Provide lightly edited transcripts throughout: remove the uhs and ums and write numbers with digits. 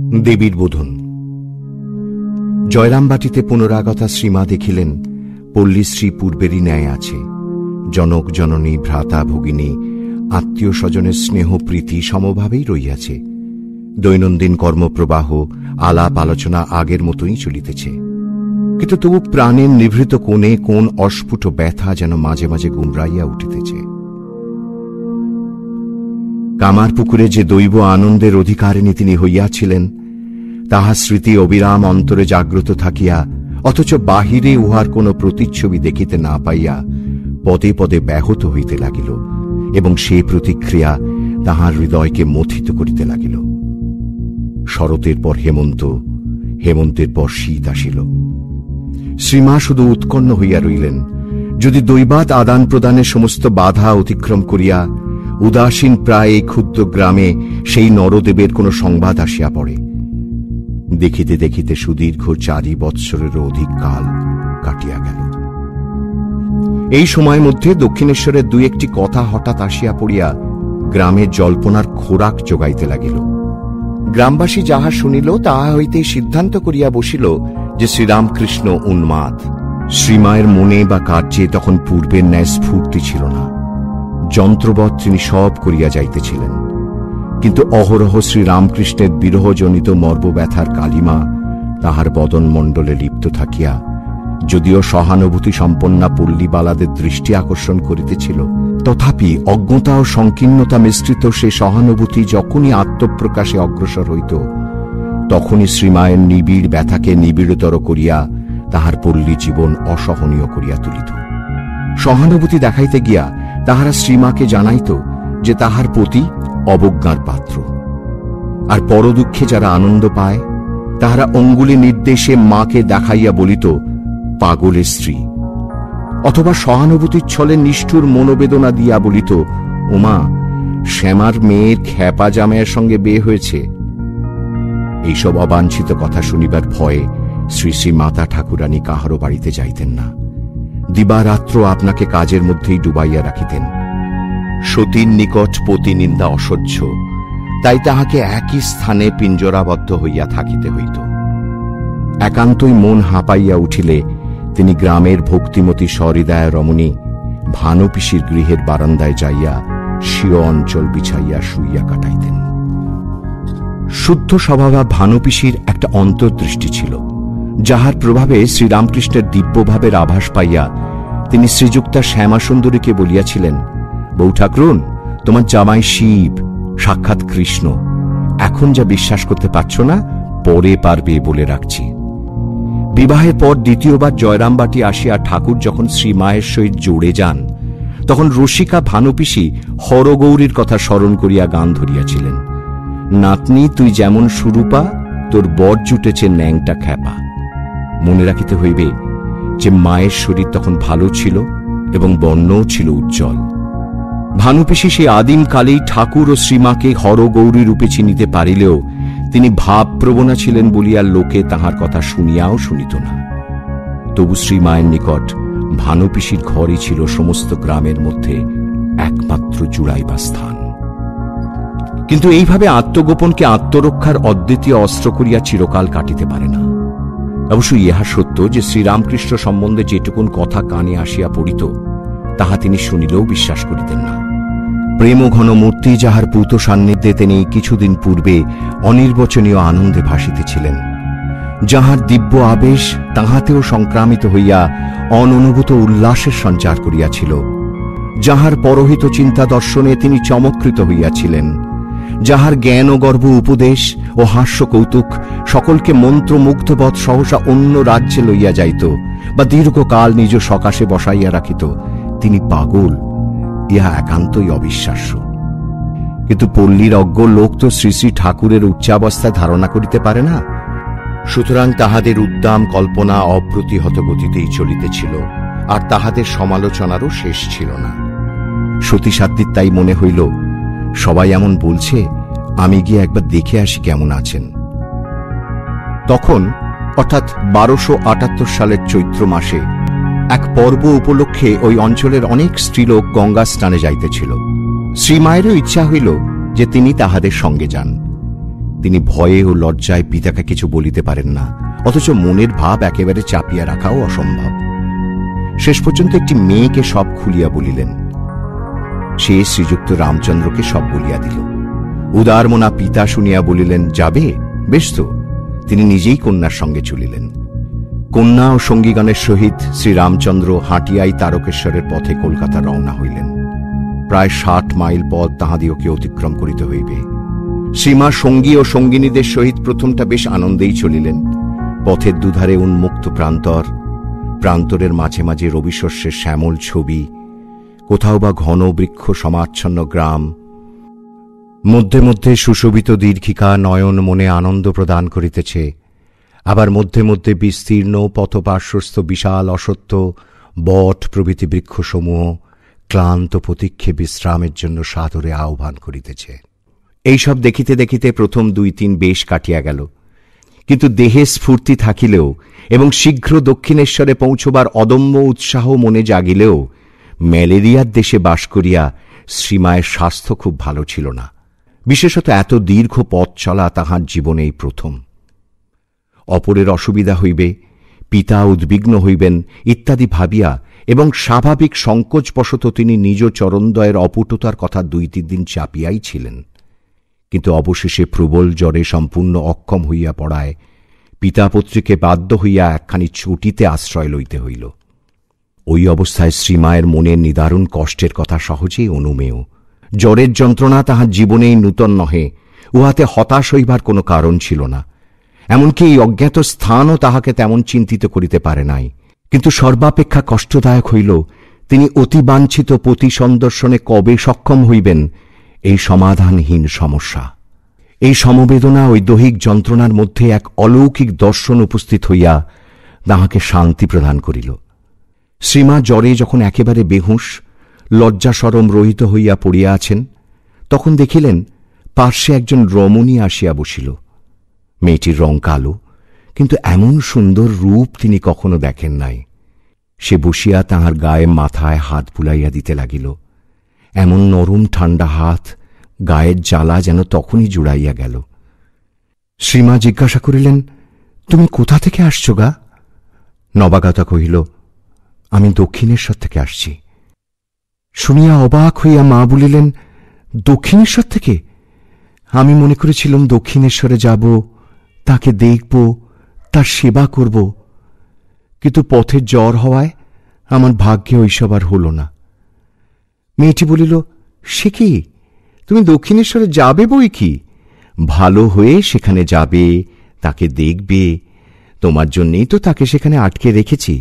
দেবীর বোধন। জয়রামবাটিতে পুনরাগতা শ্রীমা দেখিলেন পল্লীশ্রী পূর্বেরই ন্যায় আছে। জনক জননী ভ্রাতা ভগিনী আত্মীয় স্বজনের স্নেহ প্রীতি সমভাবেই রইয়াছে। দৈনন্দিন কর্মপ্রবাহ আলাপ আলোচনা আগের মতোই চলিতেছে, কিন্তু তবু প্রাণের নিভৃত কোণে কোন অস্ফুট ব্যথা যেন মাঝে মাঝে গুমরাইয়া উঠিতেছে। কামারপুকুরে যে দৈব আনন্দের অধিকারিণী তিনি হইয়াছিলেন, তাহা স্মৃতি অবিরাম অন্তরে জাগ্রত থাকিয়া অথচ বাহিরে উহার কোন প্রতিচ্ছবি দেখিতে না পাইয়া পদে পদে ব্যাহত হইতে লাগিল, এবং সে প্রতিক্রিয়া তাহার হৃদয়কে মথিত করিতে লাগিল। শরতের পর হেমন্ত, হেমন্তের পর শীত আসিল। শ্রীমা শুধু উৎকণ্ঠ হইয়া রইলেন। যদি দৈবাত আদান প্রদানের সমস্ত বাধা অতিক্রম করিয়া উদাসীন প্রায় এই ক্ষুদ্র গ্রামে সেই নরদেবের কোন সংবাদ আসিয়া পড়ে। দেখিতে দেখিতে সুদীর্ঘ 4 বৎসরেরও অধিক কাল কাটিয়া গেল। এই সময়ের মধ্যে দক্ষিণেশ্বরের 2-1টি কথা হঠাৎ আসিয়া পড়িয়া গ্রামের জল্পনার খোরাক যোগাইতে লাগিল। গ্রামবাসী যাহা শুনিল তাহা হইতেই সিদ্ধান্ত করিয়া বসিল যে শ্রীরামকৃষ্ণ উন্মাদ। শ্রীমায়ের মনে বা কার্যে তখন পূর্বের ন্যায় স্ফূর্তি ছিল না। যন্ত্রবৎ তিনি সব করিয়া যাইতেছিলেন, কিন্তু অহরহ শ্রীরামকৃষ্ণের বিরহজনিত মর্মব্যথার কালিমা তাহার বদনমণ্ডলে লিপ্ত থাকিয়া যদিও সহানুভূতি সম্পন্না পল্লীবালাদের দৃষ্টি আকর্ষণ করিতেছিল, তথাপি অজ্ঞতা ও সংকীর্ণতা মিশ্রিত সে সহানুভূতি যখনই আত্মপ্রকাশে অগ্রসর হইত, তখনই শ্রীমায়ের নিবিড় ব্যথাকে নিবিড়তর করিয়া তাহার পল্লী জীবন অসহনীয় করিয়া তুলিত। সহানুভূতি দেখাইতে গিয়া তাহারা শ্রীমাকে জানাইত যে তাহার প্রতি অবজ্ঞার পাত্র, আর পরদুঃখে যারা আনন্দ পায় তাহারা অঙ্গুলি নির্দেশে মাকে দেখাইয়া বলিত পাগলের স্ত্রী, অথবা সহানুভূতির ছলে নিষ্ঠুর মনোবেদনা দিয়া বলিত ওমা, শ্যামার মেয়ের খ্যাপা জামাইয়ের সঙ্গে বিয়ে হয়েছে। এইসব অবাঞ্ছিত কথা শুনিবার ভয়ে শ্রী শ্রী মাতা ঠাকুরানী কাহারও বাড়িতে যাইতেন না। দিবারাত্র আপনাকে কাজের মধ্যেই ডুবাইয়া রাখিতেন। সতীর নিকট পতি নিন্দা অসহ্য, তাই তাহাকে একই স্থানে পিঞ্জরাবদ্ধ হইয়া থাকিতে হইত। একান্তই মন হাঁপাইয়া উঠিলে তিনি গ্রামের ভক্তিমতী সহৃদয়া রমণী ভানুপিসির গৃহের বারান্দায় যাইয়া স্বীয় অঞ্চল বিছাইয়া শুইয়া কাটাইতেন। শুদ্ধ স্বভাবা ভানুপিসির একটা অন্তর্দৃষ্টি ছিল, যাহার প্রভাবে শ্রীরামকৃষ্ণের দিব্যভাবের আভাস পাইয়া তিনি শ্রীযুক্তা শ্যামাসুন্দরীকে বলিয়াছিলেন, বৌ ঠাকরুন, তোমার জামাই শিব, সাক্ষাৎ কৃষ্ণ। এখন যা বিশ্বাস করতে পারছ না, পরে পারবে বলে রাখছি। বিবাহের পর দ্বিতীয়বার জয়রামবাটি আসিয়া ঠাকুর যখন শ্রীমায়ের সহিত জোড়ে যান, তখন রসিকা ভানুপিসি হরগৌরীর কথা স্মরণ করিয়া গান ধরিয়াছিলেন, নাতনি তুই যেমন সুরূপা, তোর বর জুটেছে ন্যাংটা খ্যাপা। মনে রাখিতে হইবে যে মায়ের শরীর তখন ভালো ছিল এবং বর্ণও ছিল উজ্জ্বল। ভানুপিসি সেই আদিম কালেই ঠাকুর ও শ্রীমাকে হরগৌরী রূপে চিনিতে পারিলেও তিনি ভাবপ্রবণা ছিলেন বলিয়া লোকে তাহার কথা শুনিয়াও শুনিত না। তবু শ্রীমায়ের নিকট ভানুপিসির ঘরই ছিল সমস্ত গ্রামের মধ্যে একমাত্র জুড়াইবা স্থান। কিন্তু এইভাবে আত্মগোপনকে আত্মরক্ষার অদ্বিতীয় অস্ত্র করিয়া চিরকাল কাটিতে পারে না। অবশ্য ইহা সত্য যে শ্রীরামকৃষ্ণ সম্বন্ধে যেটুকুন কথা কানে আসিয়া পড়িত, তাহা তিনি শুনিলেও বিশ্বাস করিতেন না। প্রেম ঘন মূর্তি যাহার পূত সান্নিধ্যে তিনি কিছুদিন পূর্বে অনির্বচনীয় আনন্দে ভাসিতেছিলেন, যাহার দিব্য আবেশ তাহাতেও সংক্রামিত হইয়া অননুভূত উল্লাসের সঞ্চার করিয়াছিল, যাহার পরহিত চিন্তা দর্শনে তিনি চমৎকৃত হইয়াছিলেন, যাহার জ্ঞান ও গর্ব উপদেশ ও হাস্য কৌতুক সকলকে মন্ত্রমুগ্ধবৎ সহসা অন্য রাজ্যে লইয়া যাইত বা দীর্ঘকাল নিজ সকাশে বসাইয়া রাখিত, তিনি পাগল, ইহা একান্তই অবিশ্বাস্য। কিন্তু পল্লীর অজ্ঞ লোক তো শ্রী শ্রী ঠাকুরের উচ্চাবস্থা ধারণা করিতে পারে না। সুতরাং তাহাদের উদ্দাম কল্পনা অপ্রতিহত গতিতেই চলিতেছিল, আর তাহাদের সমালোচনারও শেষ ছিল না। সতীসাধ্যির তাই মনে হইল, সবাই এমন বলছে, আমি গিয়ে একবার দেখে আসি কেমন আছেন। তখন অর্থাৎ 1278 সালের চৈত্র মাসে এক পর্ব উপলক্ষে ওই অঞ্চলের অনেক স্ত্রীলোক গঙ্গা স্নানে যাইতেছিল। শ্রীমায়েরও ইচ্ছা হইল যে তিনি তাহাদের সঙ্গে যান, তিনি ভয়ে ও লজ্জায় পিতাকে কিছু বলিতে পারেন না, অথচ মনের ভাব একেবারে চাপিয়া রাখাও অসম্ভব। শেষ পর্যন্ত একটি মেয়েকে সব খুলিয়া বলিলেন। সে শ্রীযুক্ত রামচন্দ্রকে সব বলিয়া দিল। উদারমনা পিতা শুনিয়া বলিলেন, যাবে, বেশ তো। তিনি নিজেই কন্যার সঙ্গে চলিলেন। কন্যা ও সঙ্গীগণের সহিত শ্রীরামচন্দ্র হাটিয়াই তারকেশ্বরের পথে কলকাতা রওনা হইলেন। প্রায় 60 মাইল পথ তাহাদিওকে অতিক্রম করিতে হইবে। শ্রীমা সঙ্গী ও সঙ্গিনীদের সহিত প্রথমটা বেশ আনন্দেই চলিলেন। পথের দুধারে উন্মুক্ত প্রান্তর, প্রান্তরের মাঝে মাঝে রবিশস্যের শ্যামল ছবি, কোথাও বা ঘন বৃক্ষ সমাচ্ছন্ন গ্রাম, মধ্যে মধ্যে সুশোভিত দীর্ঘিকা নয়ন মনে আনন্দ প্রদান করিতেছে। আবার মধ্যে মধ্যে বিস্তীর্ণ পথপার্শ্বস্থ বিশাল অশ্বত্থ, বট প্রভৃতি বৃক্ষসমূহ ক্লান্ত প্রতীক্ষে বিশ্রামের জন্য সাদরে আহ্বান করিতেছে। এইসব দেখিতে দেখিতে প্রথম 2-3 বেশ কাটিয়া গেল। কিন্তু দেহে স্ফূর্তি থাকিলেও এবং শীঘ্র দক্ষিণেশ্বরে পৌঁছবার অদম্য উৎসাহ মনে জাগিলেও ম্যালেরিয়ার দেশে বাস করিয়া শ্রীমায়ের স্বাস্থ্য খুব ভালো ছিল না। বিশেষত এত দীর্ঘ পথ চলা তাহার জীবনেই প্রথম। অপরের অসুবিধা হইবে, পিতা উদ্বিগ্ন হইবেন ইত্যাদি ভাবিয়া এবং স্বাভাবিক সংকোচবশত তিনি নিজ চরণদ্বয়ের অপুটতার কথা 2-3 দিন চাপিয়াই ছিলেন। কিন্তু অবশেষে প্রবল জ্বরে সম্পূর্ণ অক্ষম হইয়া পড়ায় পিতাপত্রীকে বাধ্য হইয়া একখানি ছুটিতে আশ্রয় লইতে হইল। ওই অবস্থায় শ্রীমায়ের মনের নিদারুণ কষ্টের কথা সহজেই অনুমেয়। জ্বরের যন্ত্রণা তাহার জীবনেই নূতন নহে, উহাতে হতাশ হইবার কোনো কারণ ছিল না। এমনকি এই অজ্ঞাত স্থানও তাহাকে তেমন চিন্তিত করিতে পারে নাই। কিন্তু সর্বাপেক্ষা কষ্টদায়ক হইল তিনি অতিবাঞ্ছিত পতি সন্দর্শনে কবে সক্ষম হইবেন, এই সমাধানহীন সমস্যা। এই সমবেদনা ওই দৈহিক যন্ত্রণার মধ্যে এক অলৌকিক দর্শন উপস্থিত হইয়া তাহাকে শান্তি প্রদান করিল। শ্রীমা জ্বরে যখন একেবারে বেহুঁশ, লজ্জাসরম রহিত হইয়া পড়িয়া আছেন, তখন দেখিলেন পার্শ্বে একজন রমণী আসিয়া বসিল। মেয়েটির রং কালো, কিন্তু এমন সুন্দর রূপ তিনি কখনো দেখেন নাই। সে বসিয়া তাহার গায়ে মাথায় হাত বুলাইয়া দিতে লাগিল। এমন নরম ঠান্ডা হাত, গায়ের জ্বালা যেন তখনই জুড়াইয়া গেল। শ্রীমা জিজ্ঞাসা করিলেন, তুমি কোথা থেকে আসছ গা? নবাগতা কহিল, আমি দক্ষিণেশ্বর থেকে আসছি। শুনিয়া অবাক হইয়া মা বলিলেন, দক্ষিণেশ্বর থেকে? আমি মনে করেছিলাম দক্ষিণেশ্বরে যাব, তাকে দেখব, তার সেবা করব। কিন্তু পথের জ্বর হওয়ায় আমার ভাগ্যে ওইসব আর হল না। মেয়েটি বলিল, সে কি, তুমি দক্ষিণেশ্বরে যাবে বই কি? ভালো হয়ে সেখানে যাবে, তাকে দেখবে, তোমার জন্যেই তো তাকে সেখানে আটকে রেখেছি।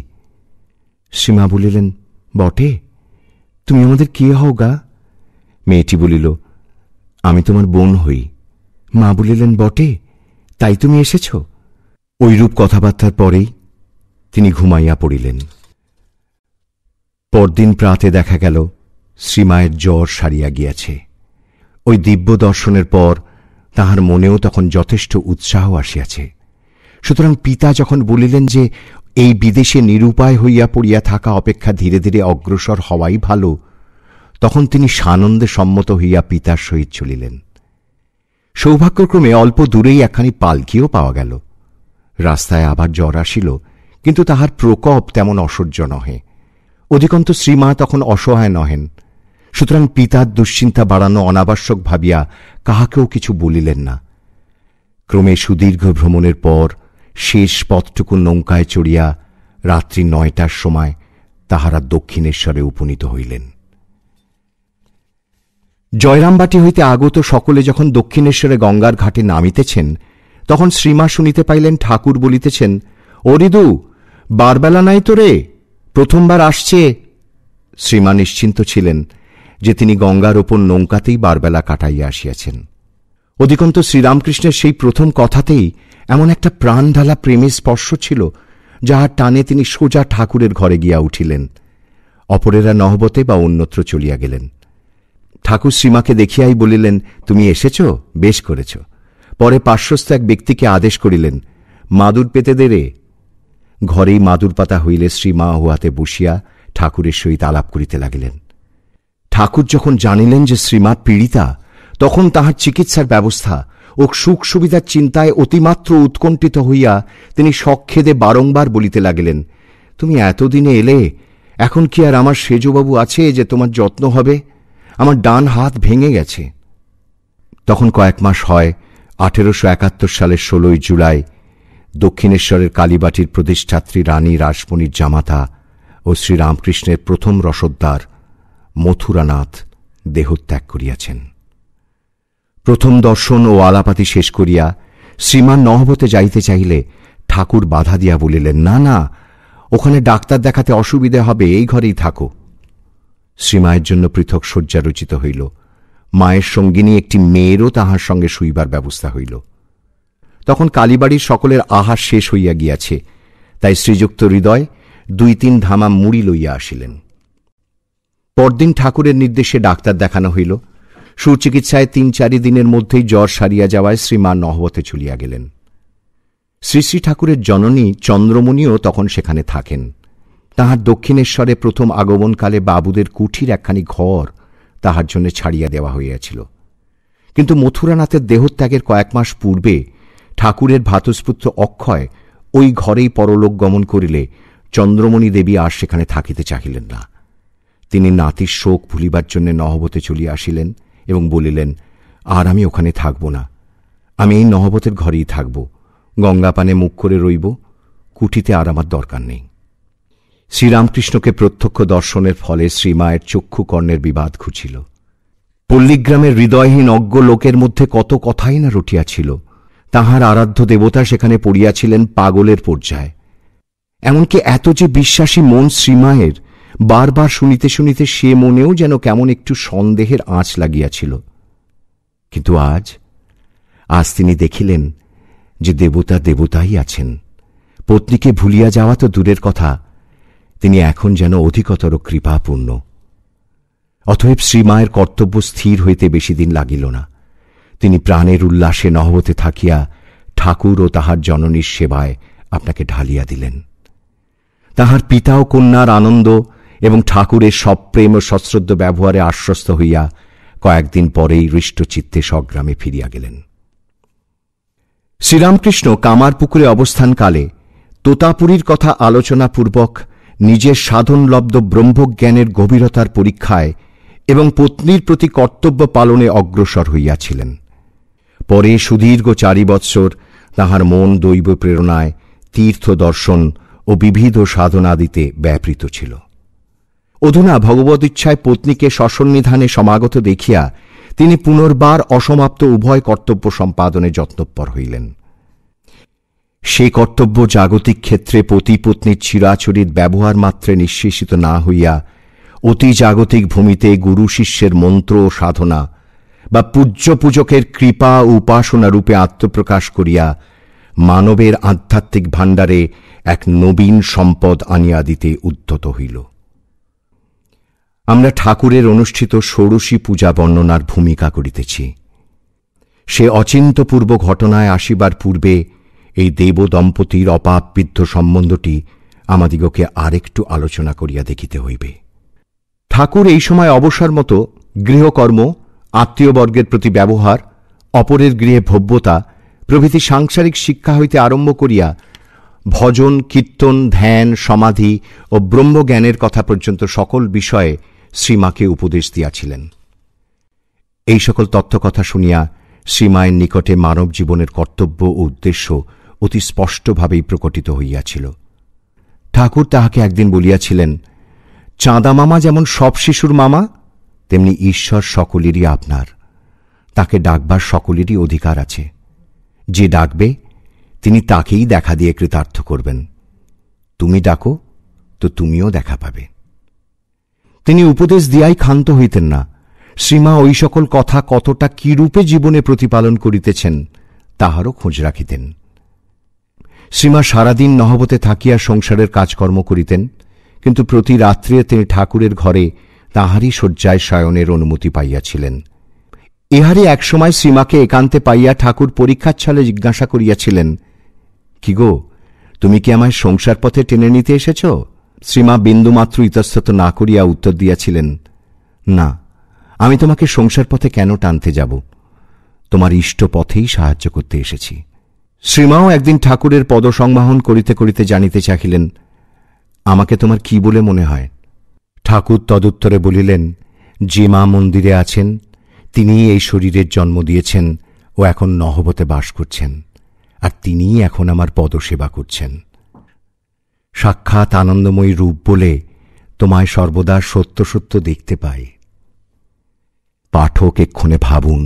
শ্রীমা বলিলেন, বটে, তুমি আমাদের কে হও গা? মেয়েটি বলিল, আমি তোমার বোন হই। মা বলিলেন, বটে, তাই তুমি এসেছ? ঐরূপ কথাবার্তার পরেই তিনি ঘুমাইয়া পড়িলেন। পরদিন প্রাতে দেখা গেল শ্রীমায়ের জ্বর সারিয়া গিয়াছে। ওই দিব্য দর্শনের পর তাহার মনেও তখন যথেষ্ট উৎসাহ আসিয়াছে। সুতরাং পিতা যখন বলিলেন যে এই বিদেশে নিরুপায় হইয়া পড়িয়া থাকা অপেক্ষা ধীরে ধীরে অগ্রসর হওয়াই ভালো, তখন তিনি সানন্দে সম্মত হইয়া পিতার সহিত চলিলেন। সৌভাগ্যক্রমে অল্প দূরেই একখানি পালকিও পাওয়া গেল। রাস্তায় আবার জ্বর আসিল, কিন্তু তাহার প্রকোপ তেমন অসহ্য নহে। অধিকন্তু শ্রীমা তখন অসহায় নহেন। সুতরাং পিতার দুশ্চিন্তা বাড়ানো অনাবশ্যক ভাবিয়া কাহাকেও কিছু বলিলেন না। ক্রমে সুদীর্ঘ ভ্রমণের পর শেষ পথটুকু নৌকায় চড়িয়া রাত্রি 9টার সময় তাহারা দক্ষিণেশ্বরে উপনীত হইলেন। জয়রামবাটি হইতে আগত সকলে যখন দক্ষিণেশ্বরে গঙ্গার ঘাটে নামিতেছেন, তখন শ্রীমা শুনিতে পাইলেন ঠাকুর বলিতেছেন, ও রিদু, বারবেলা নাই তো রে, প্রথমবার আসছে। শ্রীমা নিশ্চিন্ত ছিলেন যে তিনি গঙ্গার ওপর নৌকাতেই বারবেলা কাটাইয়া আসিয়াছেন। অধিকন্তু শ্রীরামকৃষ্ণের সেই প্রথম কথাতেই এমন একটা প্রাণ ঢালা প্রেমের স্পর্শ ছিল, যাহার টানে তিনি সোজা ঠাকুরের ঘরে গিয়া উঠিলেন। অপরেরা নহবতে বা অন্যত্র চলিয়া গেলেন। ঠাকুর শ্রীমাকে দেখিয়াই বলিলেন, তুমি এসেছ, বেশ করেছ। পরে পার্শ্বস্থ এক ব্যক্তিকে আদেশ করিলেন, মাদুর পেতে দে রে। ঘরেই মাদুর পাতা হইলে শ্রীমা উহাতে বসিয়া ঠাকুরের সহিত আলাপ করিতে লাগিলেন। ঠাকুর যখন জানিলেন যে শ্রীমা পীড়িতা, তখন তাহার চিকিৎসার ব্যবস্থা ও সুখ সুবিধার চিন্তায় অতিমাত্র উৎকণ্ঠিত হইয়া তিনি সক্ষেদে বারংবার বলিতে লাগিলেন, তুমি এতদিনে এলে, এখন কি আর আমার সেজবাবু আছে যে তোমার যত্ন হবে? আমার ডান হাত ভেঙে গেছে। তখন কয়েক মাস হয় 1871 সালের 16 জুলাই দক্ষিণেশ্বরের কালীবাটির প্রতিষ্ঠাত্রী রানী রাসমণির জামাতা ও শ্রীরামকৃষ্ণের প্রথম রসদদার মথুরানাথ দেহত্যাগ করিয়াছেন। প্রথম দর্শন ও আলাপাতি শেষ করিয়া শ্রীমান নহবতে যাইতে চাইলে ঠাকুর বাধা দিয়া বলিলেন, না না, ওখানে ডাক্তার দেখাতে অসুবিধে হবে, এই ঘরেই থাকো। শ্রীমায়ের জন্য পৃথক শয্যা রচিত হইল। মায়ের সঙ্গিনী একটি মেয়েরও তাহার সঙ্গে শুইবার ব্যবস্থা হইল। তখন কালীবাড়ির সকলের আহার শেষ হইয়া গিয়াছে, তাই শ্রীযুক্ত হৃদয় 2-3 ধামা মুড়ি লইয়া আসিলেন। পরদিন ঠাকুরের নির্দেশে ডাক্তার দেখানো হইল। সুচিকিৎসায় 3-4 দিনের মধ্যেই জ্বর সারিয়া যাওয়ায় শ্রীমা নহবতে চলিয়া গেলেন। শ্রী শ্রী ঠাকুরের জননী চন্দ্রমণিও তখন সেখানে থাকেন। তাহার দক্ষিণেশ্বরে প্রথম আগমনকালে বাবুদের কুঠির একখানি ঘর তাহার জন্য ছাড়িয়া দেওয়া হইয়াছিল। কিন্তু মথুরানাথের দেহত্যাগের কয়েক মাস পূর্বে ঠাকুরের ভ্রাতুষ্পুত্র অক্ষয় ওই ঘরেই পরলোক গমন করিলে চন্দ্রমণি দেবী আর সেখানে থাকিতে চাহিলেন না। তিনি নাতির শোক ভুলিবার জন্য নহবতে চলিয়া আসিলেন এবং বলিলেন, আর আমি ওখানে থাকব না, আমি এই নহবতের ঘরেই থাকব, গঙ্গাপানে মুখ করে রইব, কুঠিতে আর আমার দরকার নেই। শ্রীরামকৃষ্ণকে প্রত্যক্ষ দর্শনের ফলে শ্রীমায়ের চক্ষুকর্ণের বিবাদ ঘুচিল। পল্লীগ্রামের হৃদয়হীন অজ্ঞ লোকের মধ্যে কত কথাই না রটিয়াছিল। তাহার আরাধ্য দেবতা সেখানে পড়িয়াছিলেন পাগলের পর্যায়ে। এমনকি এত যে বিশ্বাসী মন শ্রীমায়ের, বারবার শুনিতে শুনিতে সে মনেও যেন কেমন একটু সন্দেহের আঁচ লাগিয়াছিল। কিন্তু আজ তিনি দেখিলেন যে দেবতা দেবতাই আছেন। পত্নীকে ভুলিয়া যাওয়া তো দূরের কথা, তিনি এখন যেন অধিকতর কৃপাপূর্ণ। অতএব শ্রীমায়ের কর্তব্য স্থির হইতে বেশি দিন লাগিল না। তিনি প্রাণের উল্লাসে নহবতে থাকিয়া ঠাকুর ও তাহার জননীর সেবায় আপনাকে ঢালিয়া দিলেন। তাহার পিতা ও কন্যার আনন্দ এবং ঠাকুরের সপ্রেম ও সশ্রদ্ধ ব্যবহারে আশ্বস্ত হইয়া কয়েকদিন পরেই হৃষ্টচিত্তে স্বগ্রামে ফিরিয়া গেলেন। শ্রীরামকৃষ্ণ কামারপুকুরে অবস্থানকালে তোতাপুরীর কথা আলোচনাপূর্বক নিজের সাধনলব্ধ ব্রহ্মজ্ঞানের গভীরতার পরীক্ষায় এবং পত্নীর প্রতি কর্তব্য পালনে অগ্রসর হইয়াছিলেন। পরে সুদীর্ঘ 4 বৎসর তাহার মন দৈব প্রেরণায় তীর্থ দর্শন ও বিবিধ সাধনাদিতে ব্যাপৃত ছিল। অধুনা ভগবদিচ্ছায় পত্নীকে সসন্নিধানে সমাগত দেখিয়া তিনি পুনর্বার অসমাপ্ত উভয় কর্তব্য সম্পাদনে যত্নপর হইলেন। সে কর্তব্য জাগতিক ক্ষেত্রে পতি পত্নীর চিরাচরিত ব্যবহার মাত্রে নিঃশেষিত না হইয়া অতি জাগতিক ভূমিতে গুরু শিষ্যের মন্ত্র ও সাধনা বা পূজ্য পূজকের কৃপা ও উপাসনা রূপে আত্মপ্রকাশ করিয়া মানবের আধ্যাত্মিক ভাণ্ডারে এক নবীন সম্পদ আনিয়া দিতে উদ্যত হইল। আমরা ঠাকুরের অনুষ্ঠিত ষোড়শী পূজা বর্ণনার ভূমিকা করিতেছি। সে অচিন্তপূর্ব ঘটনায় আসিবার পূর্বে এই দেব দম্পতির অপাপবিদ্ধ সম্বন্ধটি আমাদিগকে আরেকটু আলোচনা করিয়া দেখিতে হইবে। ঠাকুর এই সময় অবসর মতো গৃহকর্ম, আত্মীয়বর্গের প্রতি ব্যবহার, অপরের গৃহে ভব্যতা প্রভৃতি সাংসারিক শিক্ষা হইতে আরম্ভ করিয়া ভজন, কীর্তন, ধ্যান, সমাধি ও ব্রহ্মজ্ঞানের কথা পর্যন্ত সকল বিষয়ে শ্রীমাকে উপদেশ দিয়াছিলেন। এই সকল তত্ত্বকথা শুনিয়া শ্রীমায়ের নিকটে মানব জীবনের কর্তব্য ও উদ্দেশ্য অতি স্পষ্টভাবেই প্রকটিত হইয়াছিল। ঠাকুর তাহাকে একদিন বলিয়াছিলেন, চাঁদা মামা যেমন সব শিশুর মামা, তেমনি ঈশ্বর সকলেরই আপনার। তাকে ডাকবার সকলেরই অধিকার আছে। যে ডাকবে তিনি তাকেই দেখা দিয়ে কৃতার্থ করবেন। তুমি ডাকো তো তুমিও দেখা পাবে। তিনি উপদেশ দিয়াই ক্ষান্ত হইতেন না। শ্রীমা ওই সকল কথা কতটা কিরূপে জীবনে প্রতিপালন করিতেছেন তাহারও খোঁজ রাখিতেন। শ্রীমা সারাদিন নহবতে থাকিয়া সংসারের কাজকর্ম করিতেন, কিন্তু প্রতি রাত্রে তিনি ঠাকুরের ঘরে তাহারই শয্যায় শয়নের অনুমতি পাইয়াছিলেন। ইহারই একসময় শ্রীমাকে একান্তে পাইয়া ঠাকুর পরীক্ষাচ্ছলে জিজ্ঞাসা করিয়াছিলেন, কি গো, তুমি কি আমায় সংসার পথে টেনে নিতে এসেছ? শ্রীমা বিন্দুমাত্র ইতস্তত না করিয়া উত্তর দিয়াছিলেন, না, আমি তোমাকে সংসার পথে কেন টানতে যাব? তোমার ইষ্ট পথেই সাহায্য করতে এসেছি। শ্রীমাও একদিন ঠাকুরের পদসংবাহন করিতে করিতে জানিতে চাহিলেন, আমাকে তোমার কি বলে মনে হয়? ঠাকুর তদুত্তরে বলিলেন, যে মা মন্দিরে আছেন তিনিই এই শরীরের জন্ম দিয়েছেন ও এখন নহবতে বাস করছেন, আর তিনিই এখন আমার পদসেবা করছেন। সাক্ষাৎ আনন্দময়ী রূপ বলে তোমায় সর্বদা সত্য সত্য দেখতে পাই। পাঠক এক্ষণে ভাবুন,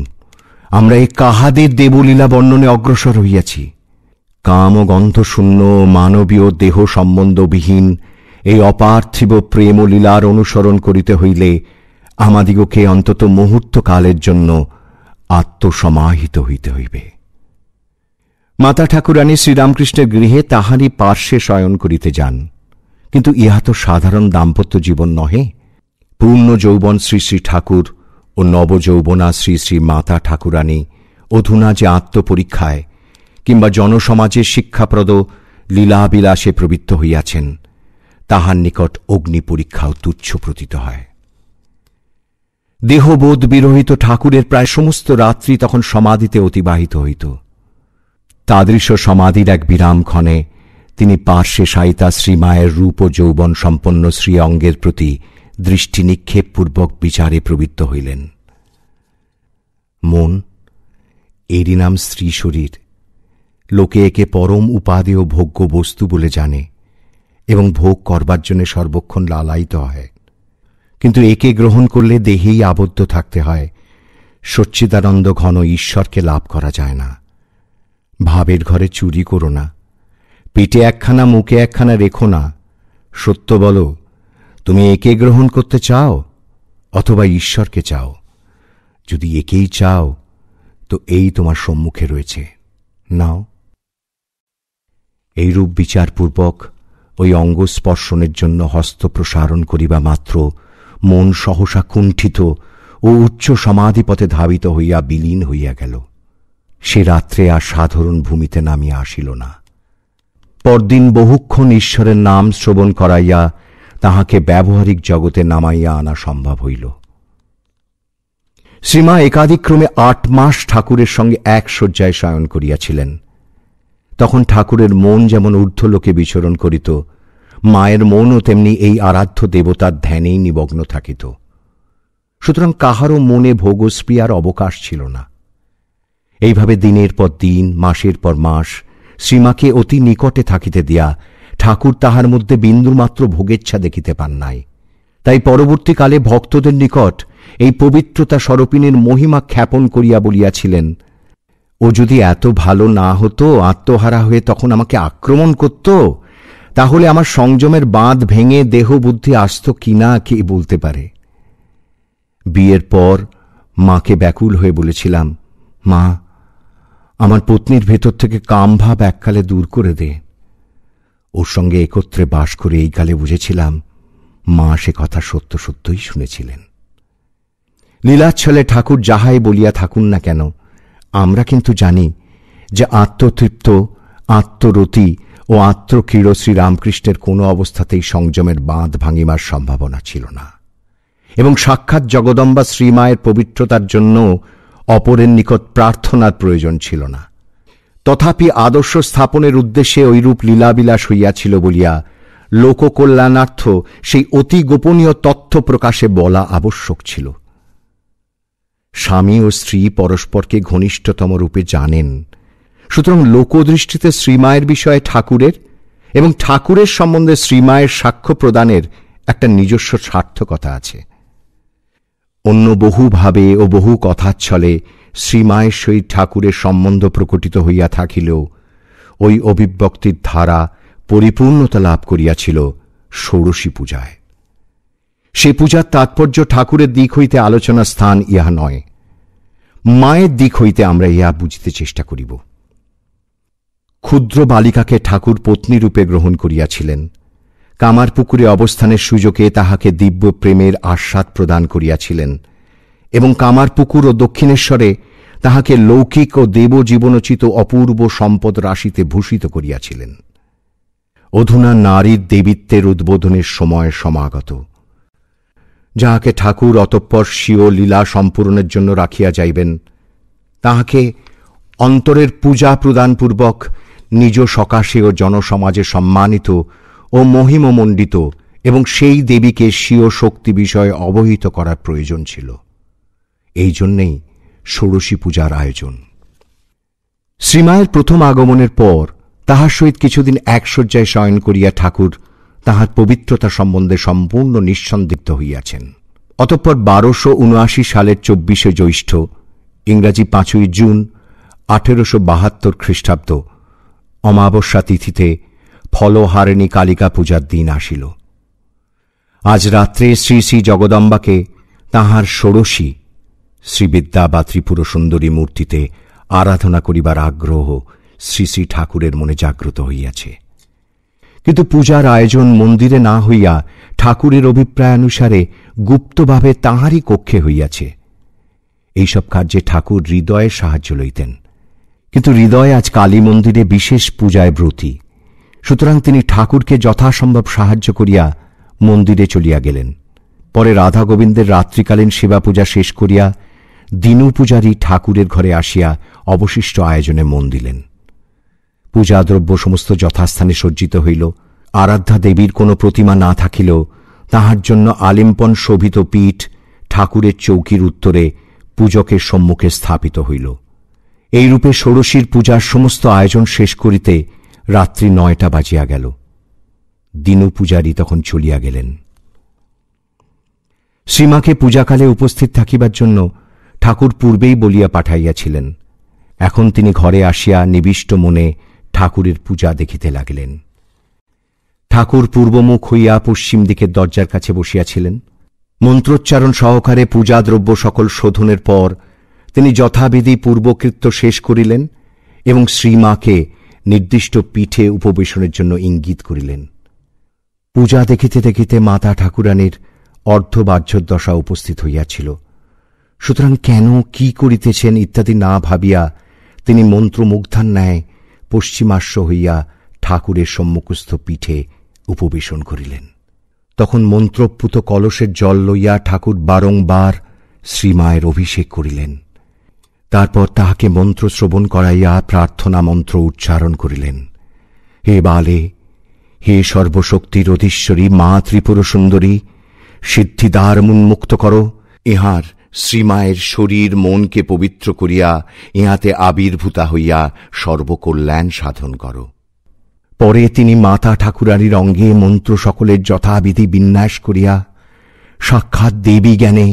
আমরা এই কাহাদের দেবলীলা বর্ণনে অগ্রসর হইয়াছি। কাম ও গন্ধশূন্য মানবীয় দেহ সম্বন্ধবিহীন এই অপার্থিব প্রেম ও লীলার অনুসরণ করিতে হইলে আমাদিগকে অন্তত মুহূর্তকালের জন্য আত্মসমাহিত হইতে হইবে। মাতা ঠাকুরানী শ্রীরামকৃষ্ণের গৃহে তাহারই পার্শ্বে শয়ন করিতে যান, কিন্তু ইহা তো সাধারণ দাম্পত্য জীবন নহে। পূর্ণ যৌবন শ্রী শ্রী ঠাকুর ও নবযৌবনা শ্রী শ্রী মাতা ঠাকুরানী অধুনা যে আত্মপরীক্ষায় কিংবা জনসমাজের শিক্ষাপ্রদ লীলাবিলাসে প্রবৃত্ত হইয়াছেন, তাহার নিকট অগ্নি পরীক্ষাও তুচ্ছ প্রতীত হয়। দেহবোধ বিরহিত ঠাকুরের প্রায় সমস্ত রাত্রি তখন সমাধিতে অতিবাহিত হইত। তাদৃশ সমাধির এক বিরামক্ষণে তিনি পার্শ্বে শায়িতা শ্রীমায়ের রূপ ও যৌবন সম্পন্ন শ্রী অঙ্গের প্রতি দৃষ্টি নিক্ষেপপূর্বক বিচারে প্রবৃত্ত হইলেন। মন, এরই নাম স্ত্রী শরীর। লোকে একে পরম উপাদেয় ভোগ্য বস্তু বলে জানে এবং ভোগ করবার জন্য সর্বক্ষণ লালায়িত হয়, কিন্তু একে গ্রহণ করলে দেহেই আবদ্ধ থাকতে হয়। সচ্চিদানন্দ ঘন ঈশ্বরকে লাভ করা যায় না। ভাবের ঘরে চুরি করো না, পেটে একখানা মুখে একখানা রেখো না। সত্য বলো, তুমি একে গ্রহণ করতে চাও অথবা ঈশ্বরকে চাও? যদি একেই চাও তো এই তোমার সম্মুখে রয়েছে, নাও। এইরূপ বিচারপূর্বক ওই অঙ্গ স্পর্শনের জন্য হস্ত প্রসারণ করিবা মাত্র মন সহসা কুণ্ঠিত ও উচ্চ সমাধিপথে ধাবিত হইয়া বিলীন হইয়া গেল। সে রাত্রে আর সাধারণ ভূমিতে নামিয়া আসিল না। পরদিন বহুক্ষণ ঈশ্বরের নাম শ্রবণ করাইয়া তাহাকে ব্যবহারিক জগতে নামাইয়া আনা সম্ভব হইল। শ্রীমা একাদিক্রমে ৮ মাস ঠাকুরের সঙ্গে এক শয্যায় শয়ন করিয়াছিলেন। তখন ঠাকুরের মন যেমন ঊর্ধ্বলোকে বিচরণ করিত, মায়ের মনও তেমনি এই আরাধ্য দেবতার ধ্যানেই নিমগ্ন থাকিত। সুতরাং কাহারও মনে ভোগস্পৃহার অবকাশ ছিল না। এইভাবে দিনের পর দিন, মাসের পর মাস শ্রীমাকে অতি নিকটে থাকিতে দিয়া ঠাকুর তাহার মধ্যে বিন্দুমাত্র ভোগেচ্ছা দেখিতে পান নাই। তাই পরবর্তীকালে ভক্তদের নিকট এই পবিত্রতা স্বরূপিণীর মহিমা খ্যাপন করিয়া বলিয়াছিলেন, ও যদি এত ভালো না হতো, আত্মহারা হয়ে তখন আমাকে আক্রমণ করত, তাহলে আমার সংযমের বাঁধ ভেঙে দেহ বুদ্ধি আসত কিনা কে বলতে পারে। বিয়ের পর মাকে ব্যাকুল হয়ে বলেছিলাম, মা, আমার পত্নীর ভেতর থেকে কামভাব এককালে দূর করে দে। ওর সঙ্গে একত্রে বাস করে এই কালে বুঝেছিলাম মা সে কথা সত্য সত্যই শুনেছিলেন। লীলাচ্ছলে ঠাকুর যাহাই বলিয়া থাকুন না কেন, আমরা কিন্তু জানি যে আত্মতৃপ্ত, আত্মরতি ও আত্মক্রীড় শ্রীরামকৃষ্ণের কোনো অবস্থাতেই সংযমের বাঁধ ভাঙিবার সম্ভাবনা ছিল না, এবং সাক্ষাৎ জগদম্বা শ্রীমায়ের পবিত্রতার জন্য অপরের নিকট প্রার্থনার প্রয়োজন ছিল না। তথাপি আদর্শ স্থাপনের উদ্দেশ্যে ঐরূপ লীলাবিলাস হইয়াছিল বলিয়া লোককল্যাণার্থ সেই অতি গোপনীয় তথ্য প্রকাশে বলা আবশ্যক ছিল। স্বামী ও স্ত্রী পরস্পরকে ঘনিষ্ঠতম রূপে জানেন, সুতরাং লোকদৃষ্টিতে শ্রীমায়ের বিষয়ে ঠাকুরের এবং ঠাকুরের সম্বন্ধে শ্রীমায়ের সাক্ষ্য প্রদানের একটা নিজস্ব সার্থকতা আছে। অন্য বহুভাবে ও বহু কথাচ্ছলে শ্রীমায়ের সহিত ঠাকুরের সম্বন্ধ প্রকটিত হইয়া থাকিলেও ওই অভিব্যক্তির ধারা পরিপূর্ণতা লাভ করিয়াছিল ষোড়শী পূজায়। সে পূজার তাৎপর্য ঠাকুরের দিক হইতে আলোচনা স্থান ইহা নয়, মায়ের দিক হইতে আমরা ইহা বুঝিতে চেষ্টা করিব। ক্ষুদ্র বালিকাকে ঠাকুর পত্নীরূপে গ্রহণ করিয়াছিলেন। কামারপুকুরে অবস্থানের সুযোগে তাহাকে দিব্য প্রেমের আস্বাদ প্রদান করিয়াছিলেন এবং কামারপুকুর ও দক্ষিণেশ্বরে তাহাকে লৌকিক ও দেবজীবনোচিত অপূর্ব সম্পদ রাশিতে ভূষিত করিয়াছিলেন। অধুনা নারীর দেবীত্বের উদ্বোধনের সময় সমাগত, যাহাকে ঠাকুর অতঃপর স্বীয় লীলা সম্পূরণের জন্য রাখিয়া যাইবেন, তাহাকে অন্তরের পূজা প্রদানপূর্বক নিজ সকাশে ও জনসমাজে সম্মানিত ও মহিমমণ্ডিত এবং সেই দেবীকে স্বীয় শক্তি বিষয়ে অবহিত করার প্রয়োজন ছিল। এই জন্যেই ষোড়শী পূজার আয়োজন। শ্রীমায়ের প্রথম আগমনের পর তাহার সহিত কিছুদিন এক শয্যায় শয়ন করিয়া ঠাকুর তাহার পবিত্রতা সম্বন্ধে সম্পূর্ণ নিঃসন্দিগ্ধ হইয়াছেন। অতঃপর 1279 সালের 24শে জ্যৈষ্ঠ, ইংরাজি 5ই জুন 1872 খ্রিস্টাব্দ, অমাবস্যা তিথিতে ফলহারিণী কালিকা পূজার দিন আসিল। আজ রাত্রে শ্রী শ্রী জগদম্বাকে তাহার ষোড়শী শ্রীবিদ্যা বা ত্রিপুর সুন্দরী মূর্তিতে আরাধনা করিবার আগ্রহ শ্রী শ্রী ঠাকুরের মনে জাগ্রত হইয়াছে। কিন্তু পূজার আয়োজন মন্দিরে না হইয়া ঠাকুরের অভিপ্রায়ানুসারে গুপ্তভাবে তাঁহারই কক্ষে হইয়াছে। এইসব কার্যে ঠাকুর হৃদয়ের সাহায্য লইতেন, কিন্তু হৃদয় আজ কালী মন্দিরে বিশেষ পূজায় ব্রতী। সুতরাং তিনি ঠাকুরকে যথাসম্ভব সাহায্য করিয়া মন্দিরে চলিয়া গেলেন। পরে রাধা গোবিন্দের রাত্রিকালীন সেবা পূজা শেষ করিয়া দিনু পূজারী ঠাকুরের ঘরে আসিয়া অবশিষ্ট আয়োজনে মন দিলেন। পূজাদ্রব্য সমস্ত যথাস্থানে সজ্জিত হইল। আরাধ্যা দেবীর কোন প্রতিমা না থাকিলেও তাহার জন্য আলিম্পন শোভিত পীঠ ঠাকুরের চৌকির উত্তরে পূজকের সম্মুখে স্থাপিত হইল। এইরূপে ষোড়শীর পূজার সমস্ত আয়োজন শেষ করিতে রাত্রি 9টা বাজিয়া গেল। দিনু পূজারী তখন চলিয়া গেলেন। শ্রীমাকে পূজাকালে উপস্থিত থাকিবার জন্য ঠাকুর পূর্বেই বলিয়া পাঠাইয়াছিলেন। এখন তিনি ঘরে আসিয়া নিবিষ্ট মনে ঠাকুরের পূজা দেখিতে লাগিলেন। ঠাকুর পূর্বমুখ হইয়া পশ্চিম দিকের দরজার কাছে বসিয়াছিলেন। মন্ত্রোচ্চারণ সহকারে পূজাদ্রব্য সকল শোধনের পর তিনি যথাবিধি পূর্বকৃত্য শেষ করিলেন এবং শ্রীমাকে নির্দিষ্ট পীঠে উপবেশনের জন্য ইঙ্গিত করিলেন। পূজা দেখিতে দেখিতে মাতা ঠাকুরানীর অর্ধবাহ্যদশা উপস্থিত হইয়াছিল। সুতরাং কেন কি করিতেছেন ইত্যাদি না ভাবিয়া তিনি মন্ত্রমুগ্ধার ন্যায় পশ্চিমাশ্ব হইয়া ঠাকুরের সম্মুখস্থ পীঠে উপবেশন করিলেন। তখন মন্ত্রপুত কলসের জল লইয়া ঠাকুর বারংবার শ্রীমায়ের অভিষেক করিলেন। তারপর তাহাকে মন্ত্র শ্রবণ করাইয়া প্রার্থনা মন্ত্র উচ্চারণ করিলেন। হে বালে, হে সর্বশক্তির অধীশ্বরী মা ত্রিপুর সুন্দরী, সিদ্ধিদ্বার উন্মুক্ত করো। ইহার শ্রীমায়ের শরীর মনকে পবিত্র করিয়া ইহাতে আবির্ভূতা হইয়া সর্বকল্যাণ সাধন করো। পরে তিনি মাতা ঠাকুরানীর অঙ্গে মন্ত্র সকলের যথাবিধি বিন্যাস করিয়া সাক্ষাৎ দেবী জ্ঞানে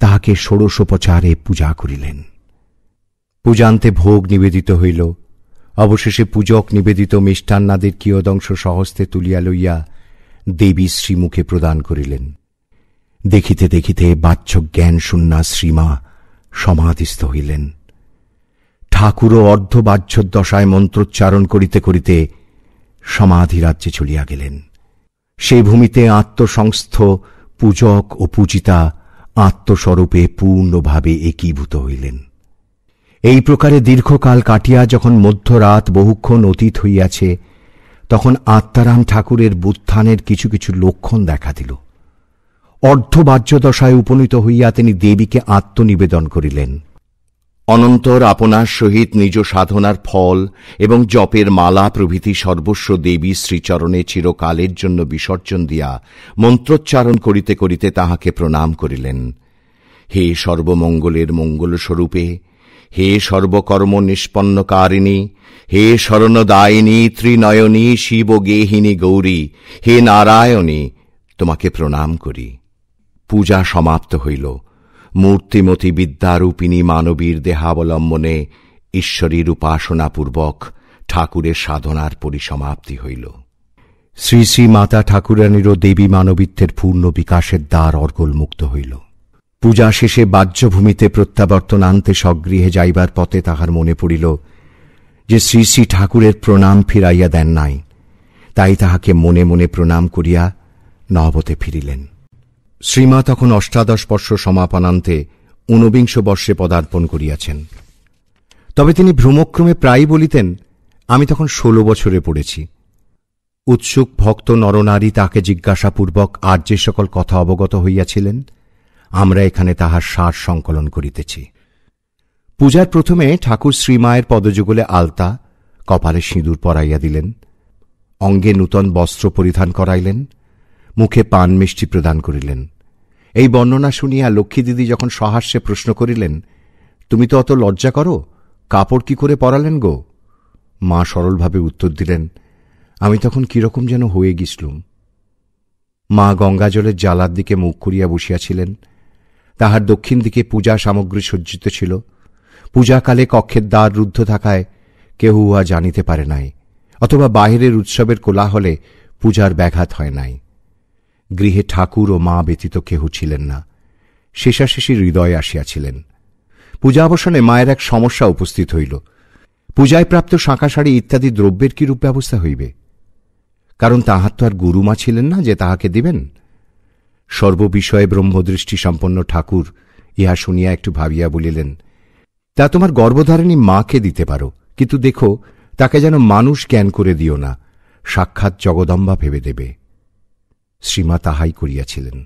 তাহাকে ষোড়শোপচারে পূজা করিলেন। পূজান্তে ভোগ নিবেদিত হইল। অবশেষে পূজক নিবেদিত মিষ্টান্নাদের কিয়দংশ স্বহস্তে তুলিয়া লইয়া দেবী শ্রীমুখে প্রদান করিলেন। দেখিতে দেখিতে বাহ্য জ্ঞান শূন্যা শ্রীমা সমাধিস্থ হইলেন। ঠাকুরও অর্ধবাহ্যদশায় মন্ত্রোচ্চারণ করিতে করিতে সমাধি রাজ্যে চলিয়া গেলেন। সেই ভূমিতে আত্মসংস্থ পূজক ও পূজিতা আত্মস্বরূপে পূর্ণভাবে একীভূত হইলেন। এই প্রকারে দীর্ঘকাল কাটিয়া যখন মধ্যরাত বহুক্ষণ অতীত হইয়াছে, তখন আত্মারাম ঠাকুরের বুত্থানের কিছু কিছু লক্ষণ দেখা দিল। অর্ধবাহ্যদশায় উপনীত হইয়া তিনি দেবীকে আত্মনিবেদন করিলেন। অনন্তর আপনার সহিত নিজ সাধনার ফল এবং জপের মালা প্রভৃতি সর্বস্ব দেবী শ্রীচরণে চিরকালের জন্য বিসর্জন দিয়া মন্ত্রোচ্চারণ করিতে করিতে তাহাকে প্রণাম করিলেন। হে সর্বমঙ্গলের মঙ্গলস্বরূপে, হে সর্বকর্ম নিষ্পন্নকারিণী, হে শরণদায়িনী ত্রিনয়নী শিবগেহিনী গৌরী, হে নারায়ণী, তোমাকে প্রণাম করি। পূজা সমাপ্ত হইল। মূর্তিমতী বিদ্যারূপিণী মানবীর দেহাবলম্বনে ঈশ্বরীর উপাসনাপূর্বক ঠাকুরের সাধনার পরিসমাপ্তি হইল। শ্রী শ্রী মাতা ঠাকুরানীরও দেবী মানবিত্বের পূর্ণ বিকাশের দ্বার অর্গলমুক্ত হইল। পূজা শেষে বাহ্যভূমিতে প্রত্যাবর্তন আনতে স্বগৃহে যাইবার পথে তাহার মনে পড়িল যে শ্রী শ্রী ঠাকুরের প্রণাম ফিরাইয়া দেন নাই। তাই তাহাকে মনে মনে প্রণাম করিয়া নবতে ফিরিলেন। শ্রীমা তখন ৮৮ বর্ষ সমাপনান্তে ঊনবিংশ বর্ষে পদার্পণ করিয়াছেন। তবে তিনি ভ্রমক্রমে প্রায়ই বলিতেন, আমি তখন ১৬ বছরে পড়েছি। উৎসুক ভক্ত নরনারী তাকে জিজ্ঞাসাপূর্বক আর যে সকল কথা অবগত হইয়াছিলেন, আমরা এখানে তাহার সার সংকলন করিতেছি। পূজার প্রথমে ঠাকুর শ্রীমায়ের পদযুগলে আলতা, কপালে সিঁদুর পরাইয়া দিলেন, অঙ্গে নূতন বস্ত্র পরিধান করাইলেন, মুখে পান মিষ্টি প্রদান করিলেন। এই বর্ণনা শুনিয়া লক্ষ্মী দিদি যখন সহাস্যে প্রশ্ন করিলেন, তুমি তো অত লজ্জা করো, কাপড় কি করে পরালেন গো? মা সরলভাবে উত্তর দিলেন, আমি তখন কিরকম যেন হয়ে গিয়েছিলুম। মা গঙ্গাজলের জালার দিকে মুখ করিয়া বসিয়াছিলেন। তাহার দক্ষিণ দিকে পূজা সামগ্রী সজ্জিত ছিল। পূজাকালে কক্ষের দ্বার রুদ্ধ থাকায় কেহ উহা জানিতে পারে নাই, অথবা বাহিরের উৎসবের কোলাহলে পূজার ব্যাঘাত হয় নাই। গৃহে ঠাকুর ও মা ব্যতীত কেহ ছিলেন না। শেষাশেষি হৃদয় আসিয়াছিলেন। পূজাবসানে মায়ের এক সমস্যা উপস্থিত হইল। পূজায় প্রাপ্ত শাঁখা শাড়ি ইত্যাদি দ্রব্যের কিরূপ ব্যবস্থা হইবে? কারণ তাহার তো আর গুরুমা ছিলেন না যে তাহাকে দিবেন। সর্ববিষয়ে ব্রহ্মদৃষ্টি সম্পন্ন ঠাকুর ইহা শুনিয়া একটু ভাবিয়া বলিলেন, তা তোমার গর্ভধারিণী মাকে দিতে পারো, কিন্তু দেখো তাকে যেন মানুষ জ্ঞান করে দিও না, সাক্ষাৎ জগদম্বা ভেবে দেবে। শ্রীমা তাহাই করিয়াছিলেন।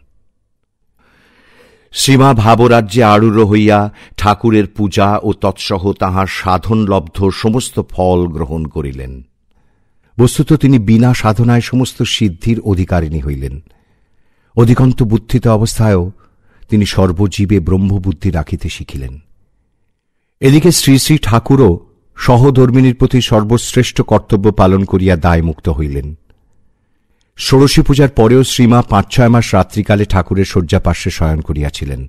শ্রীমা ভাবরাজ্যে আরূঢ় হইয়া ঠাকুরের পূজা ও তৎসহ তাহার সাধনলব্ধ সমস্ত ফল গ্রহণ করিলেন। বস্তুত তিনি বিনা সাধনায় সমস্ত সিদ্ধির অধিকারিণী হইলেন। অধিকন্ত বুদ্ধিত অবস্থায়ও তিনি সর্বজীবে ব্রহ্মবুদ্ধি রাখিতে শিখিলেন। এদিকে শ্রী শ্রী ঠাকুরও সহধর্মিণীর প্রতি সর্বশ্রেষ্ঠ কর্তব্য পালন করিয়া দায়মুক্ত হইলেন। ষোড়শী পূজার পরেও শ্রীমা ৫-৬ মাস রাত্রিকালে ঠাকুরের শয্যাপার্শ্বে শয়ন করিয়াছিলেন।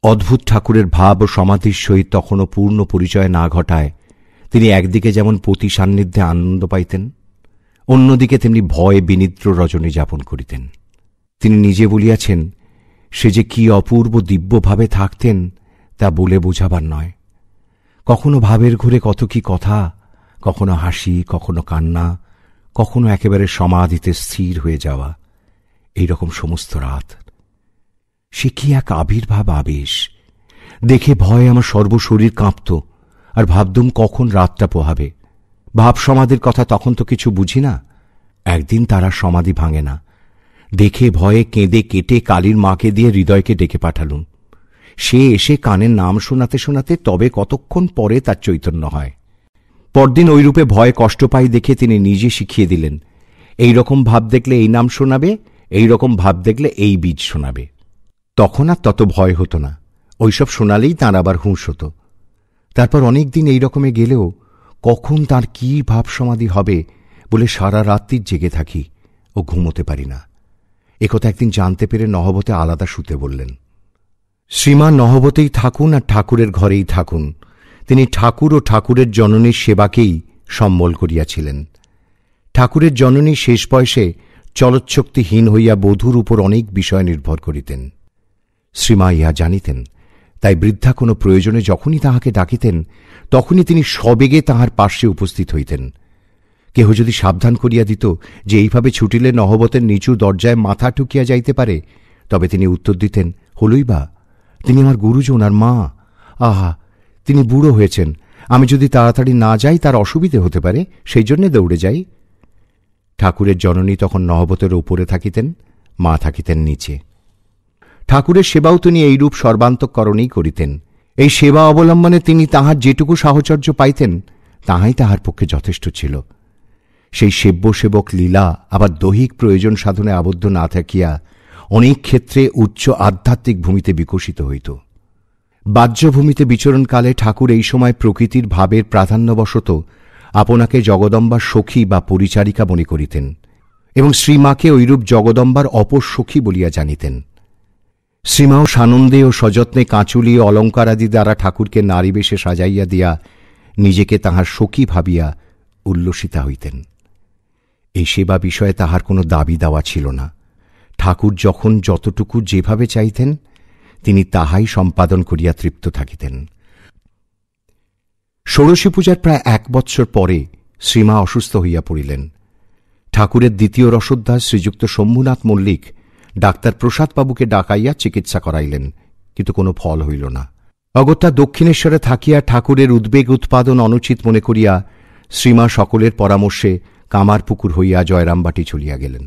অদ্ভুত ঠাকুরের ভাব ও সমাধির সহিত তখনও পূর্ণ পরিচয় না ঘটায় তিনি একদিকে যেমন পতি সান্নিধ্যে আনন্দ পাইতেন, অন্যদিকে তেমনি ভয়ে বিনিদ্র রজনী যাপন করিতেন। তিনি নিজে বলিয়াছেন, সে যে কি অপূর্ব দিব্যভাবে থাকতেন তা বলে বোঝাবার নয়। কখনো ভাবের ঘুরে কত কি কথা, কখনো হাসি, কখনো কান্না, কখনো একেবারে সমাধিতে স্থির হয়ে যাওয়া, এইরকম সমস্ত রাত। সে কি এক আবির্ভাব আবেশ! দেখে ভয়ে আমার সর্বশরীর কাঁপত, আর ভাবতুম কখন রাতটা পোহাবে। ভাব সমাধির কথা তখন তো কিছু বুঝি না। একদিন তারা সমাধি ভাঙে না। দেখে ভয়ে কেঁদে কেটে কালীর মাকে দিয়ে হৃদয়কে ডেকে পাঠালুম। সে এসে কানের নাম শোনাতে শোনাতে তবে কতক্ষণ পরে তার চৈতন্য হয়। পরদিন ঐরূপে ভয়ে কষ্ট পাই দেখে তিনি নিজে শিখিয়ে দিলেন, এই রকম ভাব দেখলে এই নাম শোনাবে, এই রকম ভাব দেখলে এই বীজ শোনাবে। তখন আর তত ভয় হতো না। ওইসব শোনালেই তাঁর আবার হুঁশ হতো। তারপর অনেক দিন এই রকমে গেলেও কখন তার কি ভাব সমাধি হবে বলে সারা রাত্রি জেগে থাকি ও ঘুমোতে পারি না। একথা একদিন জানতে পেরে নহবতে আলাদা শুতে বললেন। শ্রীমা নহবতেই থাকুন আর ঠাকুরের ঘরেই থাকুন, তিনি ঠাকুর ও ঠাকুরের জননীর সেবাকেই সম্বল করিয়াছিলেন। ঠাকুরের জননী শেষ বয়সে চলৎশক্তিহীন হইয়া বধূর উপর অনেক বিষয় নির্ভর করিতেন। শ্রীমা ইহা জানিতেন, তাই বৃদ্ধা কোনো প্রয়োজনে যখনই তাহাকে ডাকিতেন তখনই তিনি সবেগে তাহার পার্শ্বে উপস্থিত হইতেন। কেহ যদি সাবধান করিয়া দিত যে এইভাবে ছুটিলে নহবতের নিচু দরজায় মাথা ঠুকিয়া যাইতে পারে, তবে তিনি উত্তর দিতেন, হলই বা, তিনি আমার গুরুজন আর মা। আহা, তিনি বুড়ো হয়েছেন, আমি যদি তাড়াতাড়ি না যাই তার অসুবিধে হতে পারে, সেই জন্যে দৌড়ে যাই। ঠাকুরের জননী তখন নহবতের উপরে থাকিতেন, মা থাকিতেন নিচে। ঠাকুরের সেবাও তিনি এইরূপ সর্বান্তঃকরণেই করিতেন। এই সেবা অবলম্বনে তিনি তাহার যেটুকু সাহচর্য পাইতেন তাহাই তাহার পক্ষে যথেষ্ট ছিল। সেই সেব্য সেবক লীলা আবার দৈহিক প্রয়োজন সাধনে আবদ্ধ না থাকিয়া অনেক ক্ষেত্রে উচ্চ আধ্যাত্মিক ভূমিতে বিকশিত হইত। বাহ্যভূমিতে বিচরণকালে ঠাকুর এই সময় প্রকৃতির ভাবের প্রাধান্যবশত আপনাকে জগদম্বার সখী বা পরিচারিকা মনে করিতেন এবং শ্রীমাকে ঐরূপ জগদম্বার অপর সখী বলিয়া জানিতেন। শ্রীমাও সানন্দে ও সযত্নে কাঁচুলি ও অলঙ্কারাদি দ্বারা ঠাকুরকে নারীবেশে সাজাইয়া দিয়া নিজেকে তাহার সখী ভাবিয়া উল্লসিতা হইতেন। এই সেবা বিষয়ে তাহার কোনো দাবি দাওয়া ছিল না। ঠাকুর যখন যতটুকু যেভাবে চাইতেন তিনি তাহাই সম্পাদন করিয়া তৃপ্ত থাকিতেন। ষোড়শী পূজার প্রায় 1 বৎসর পরে শ্রীমা অসুস্থ হইয়া পড়িলেন। ঠাকুরের দ্বিতীয় রসোদ্ধার শ্রীযুক্ত শম্ভুনাথ মল্লিক ডাক্তার প্রসাদবাবুকে ডাকাইয়া চিকিৎসা করাইলেন, কিন্তু কোনো ফল হইল না। অগত্যা দক্ষিণেশ্বরে থাকিয়া ঠাকুরের উদ্বেগ উৎপাদন অনুচিত মনে করিয়া শ্রীমা সকলের পরামর্শে কামারপুকুর হইয়া জয়রামবাটি চলিয়া গেলেন।